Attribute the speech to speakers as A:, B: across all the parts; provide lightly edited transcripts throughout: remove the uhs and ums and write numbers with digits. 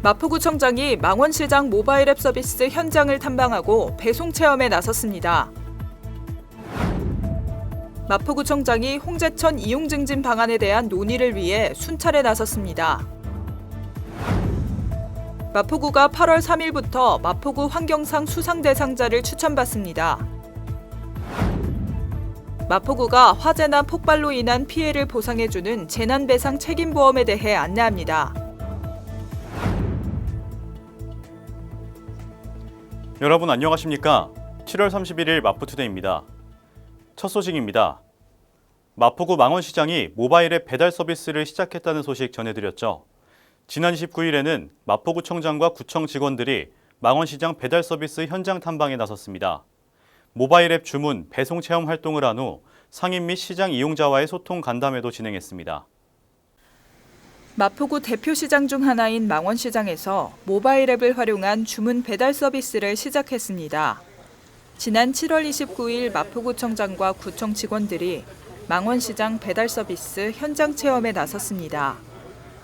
A: 마포구청장이 망원시장 모바일 앱 서비스 현장을 탐방하고 배송 체험에 나섰습니다. 마포구청장이 홍제천 이용 증진 방안에 대한 논의를 위해 순찰에 나섰습니다. 마포구가 8월 3일부터 마포구 환경상 수상 대상자를 추천받습니다. 마포구가 화재나 폭발로 인한 피해를 보상해주는 재난배상 책임보험에 대해 안내합니다.
B: 여러분 안녕하십니까? 7월 31일 마포투데이입니다. 첫 소식입니다. 마포구 망원시장이 모바일 앱 배달 서비스를 시작했다는 소식 전해드렸죠. 지난 29일에는 마포구청장과 구청 직원들이 망원시장 배달 서비스 현장 탐방에 나섰습니다. 모바일 앱 주문, 배송 체험 활동을 한 후 상인 및 시장 이용자와의 소통 간담회도 진행했습니다.
A: 마포구 대표 시장 중 하나인 망원시장에서 모바일 앱을 활용한 주문 배달 서비스를 시작했습니다. 지난 7월 29일 마포구청장과 구청 직원들이 망원시장 배달 서비스 현장 체험에 나섰습니다.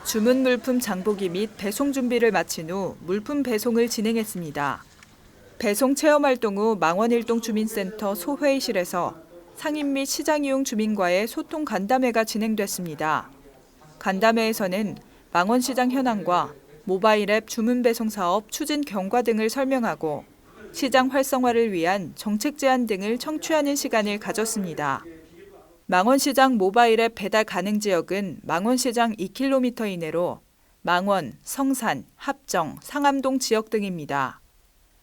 A: 주문 물품 장보기 및 배송 준비를 마친 후 물품 배송을 진행했습니다. 배송 체험 활동 후 망원일동 주민센터 소회의실에서 상인 및 시장 이용 주민과의 소통 간담회가 진행됐습니다. 간담회에서는 망원시장 현황과 모바일 앱 주문 배송 사업 추진 경과 등을 설명하고 시장 활성화를 위한 정책 제안 등을 청취하는 시간을 가졌습니다. 망원시장 모바일 앱 배달 가능 지역은 망원시장 2km 이내로 망원, 성산, 합정, 상암동 지역 등입니다.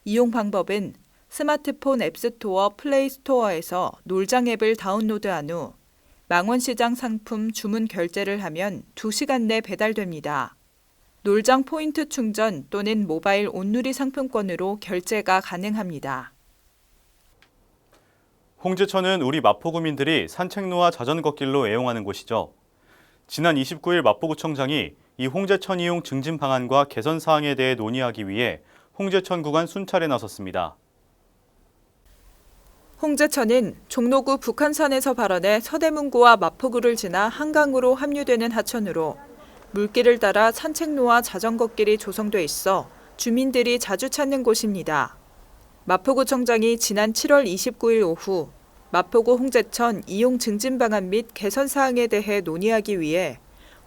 A: 이용 방법은 스마트폰 앱스토어, 플레이스토어에서 놀장 앱을 다운로드한 후 망원시장 상품 주문 결제를 하면 2시간 내 배달됩니다. 놀장 포인트 충전 또는 모바일 온누리 상품권으로 결제가 가능합니다.
B: 홍제천은 우리 마포구민들이 산책로와 자전거길로 애용하는 곳이죠. 지난 29일 마포구청장이 이 홍제천 이용 증진 방안과 개선 사항에 대해 논의하기 위해 홍제천 구간 순찰에 나섰습니다.
A: 홍제천은 종로구 북한산에서 발원해 서대문구와 마포구를 지나 한강으로 합류되는 하천으로 물길을 따라 산책로와 자전거길이 조성돼 있어 주민들이 자주 찾는 곳입니다. 마포구청장이 지난 7월 29일 오후 마포구 홍제천 이용 증진 방안 및 개선 사항에 대해 논의하기 위해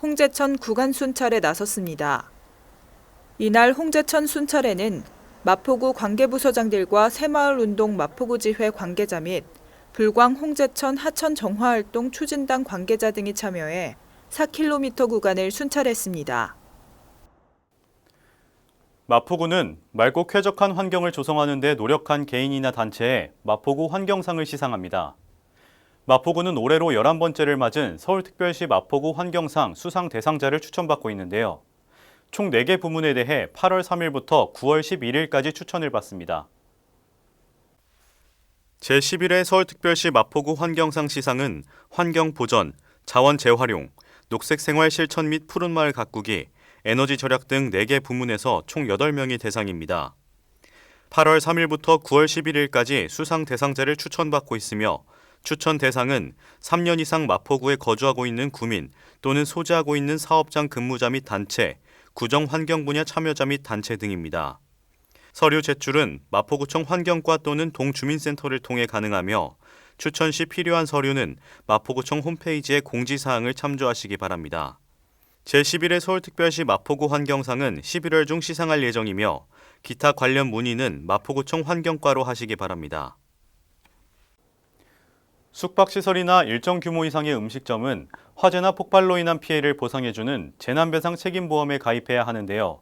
A: 홍제천 구간 순찰에 나섰습니다. 이날 홍제천 순찰에는 마포구 관계부서장들과 새마을운동 마포구지회 관계자 및 불광 홍제천 하천 정화활동 추진단 관계자 등이 참여해 4km 구간을 순찰했습니다.
B: 마포구는 맑고 쾌적한 환경을 조성하는 데 노력한 개인이나 단체에 마포구 환경상을 시상합니다. 마포구는 올해로 11번째를 맞은 서울특별시 마포구 환경상 수상 대상자를 추천받고 있는데요. 총 4개 부문에 대해 8월 3일부터 9월 11일까지 추천을 받습니다. 제11회 서울특별시 마포구 환경상 시상은 환경보전, 자원 재활용, 녹색생활 실천 및 푸른마을 가꾸기, 에너지 절약 등 4개 부문에서 총 8명이 대상입니다. 8월 3일부터 9월 11일까지 수상 대상자를 추천받고 있으며 추천 대상은 3년 이상 마포구에 거주하고 있는 구민 또는 소재하고 있는 사업장 근무자 및 단체, 구정환경 분야 참여자 및 단체 등입니다. 서류 제출은 마포구청 환경과 또는 동주민센터를 통해 가능하며 추천 시 필요한 서류는 마포구청 홈페이지의 공지사항을 참조하시기 바랍니다. 제11회 서울특별시 마포구 환경상은 11월 중 시상할 예정이며 기타 관련 문의는 마포구청 환경과로 하시기 바랍니다. 숙박시설이나 일정 규모 이상의 음식점은 화재나 폭발로 인한 피해를 보상해주는 재난배상 책임보험에 가입해야 하는데요.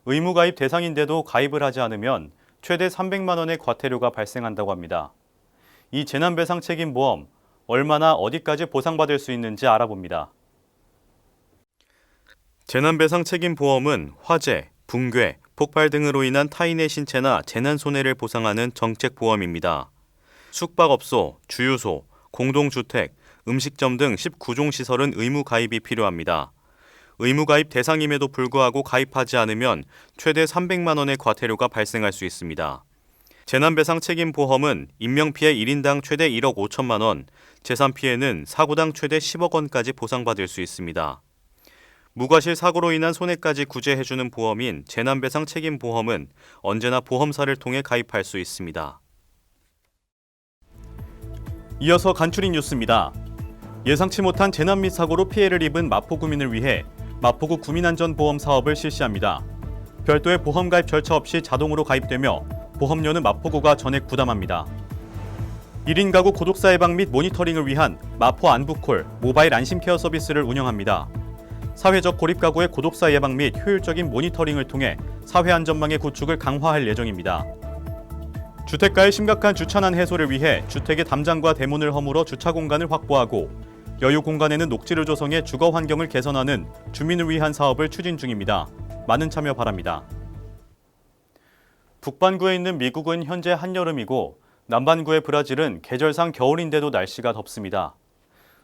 B: 의무가입 대상인데도 가입을 하지 않으면 최대 300만 원의 과태료가 발생한다고 합니다. 이 재난배상 책임보험, 얼마나 어디까지 보상받을 수 있는지 알아봅니다. 재난배상 책임보험은 화재, 붕괴, 폭발 등으로 인한 타인의 신체나 재난 손해를 보상하는 정책보험입니다. 숙박업소, 주유소, 공동주택, 음식점 등 19종 시설은 의무 가입이 필요합니다. 의무 가입 대상임에도 불구하고 가입하지 않으면 최대 300만 원의 과태료가 발생할 수 있습니다. 재난배상 책임보험은 인명피해 1인당 최대 1억 5천만 원, 재산피해는 사고당 최대 10억 원까지 보상받을 수 있습니다. 무과실 사고로 인한 손해까지 구제해주는 보험인 재난배상 책임보험은 언제나 보험사를 통해 가입할 수 있습니다. 이어서 간추린 뉴스입니다. 예상치 못한 재난 및 사고로 피해를 입은 마포구민을 위해 마포구 구민안전보험 사업을 실시합니다. 별도의 보험 가입 절차 없이 자동으로 가입되며 보험료는 마포구가 전액 부담합니다. 1인 가구 고독사 예방 및 모니터링을 위한 마포 안부콜 모바일 안심케어 서비스를 운영합니다. 사회적 고립 가구의 고독사 예방 및 효율적인 모니터링을 통해 사회 안전망의 구축을 강화할 예정입니다. 주택가의 심각한 주차난 해소를 위해 주택의 담장과 대문을 허물어 주차 공간을 확보하고 여유 공간에는 녹지를 조성해 주거 환경을 개선하는 주민을 위한 사업을 추진 중입니다. 많은 참여 바랍니다. 북반구에 있는 미국은 현재 한여름이고 남반구의 브라질은 계절상 겨울인데도 날씨가 덥습니다.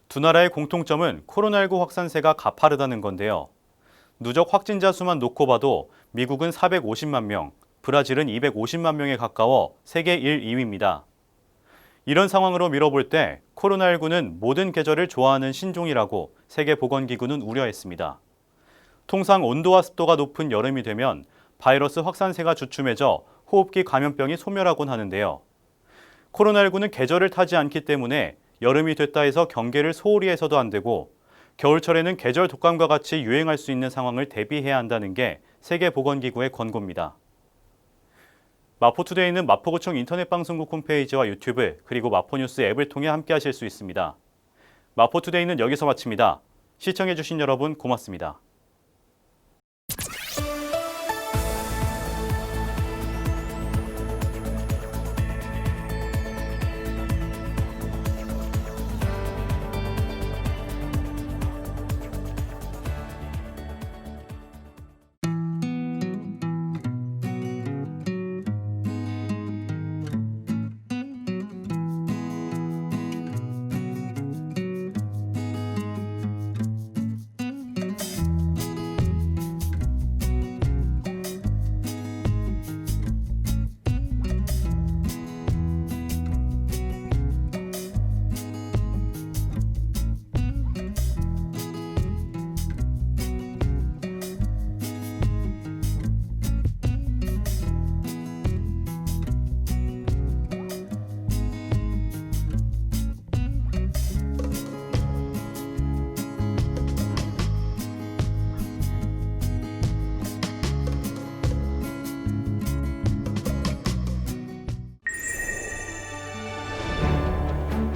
B: 두 나라의 공통점은 코로나19 확산세가 가파르다는 건데요. 누적 확진자 수만 놓고 봐도 미국은 450만 명, 브라질은 250만 명에 가까워 세계 1, 2위입니다. 이런 상황으로 미뤄볼 때 코로나19는 모든 계절을 좋아하는 신종이라고 세계보건기구는 우려했습니다. 통상 온도와 습도가 높은 여름이 되면 바이러스 확산세가 주춤해져 호흡기 감염병이 소멸하곤 하는데요. 코로나19는 계절을 타지 않기 때문에 여름이 됐다 해서 경계를 소홀히 해서도 안 되고 겨울철에는 계절 독감과 같이 유행할 수 있는 상황을 대비해야 한다는 게 세계보건기구의 권고입니다. 마포투데이는 마포구청 인터넷방송국 홈페이지와 유튜브 그리고 마포뉴스 앱을 통해 함께하실 수 있습니다. 마포투데이는 여기서 마칩니다. 시청해주신 여러분 고맙습니다.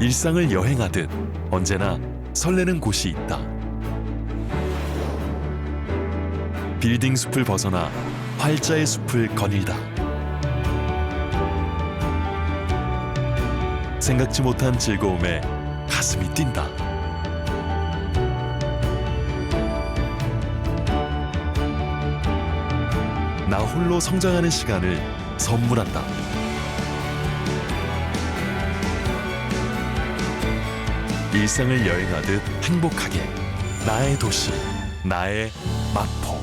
C: 일상을 여행하듯 언제나 설레는 곳이 있다. 빌딩 숲을 벗어나 활자의 숲을 거닐다. 생각지 못한 즐거움에 가슴이 뛴다. 나 홀로 성장하는 시간을 선물한다. 일상을 여행하듯 행복하게 나의 도시, 나의 마포.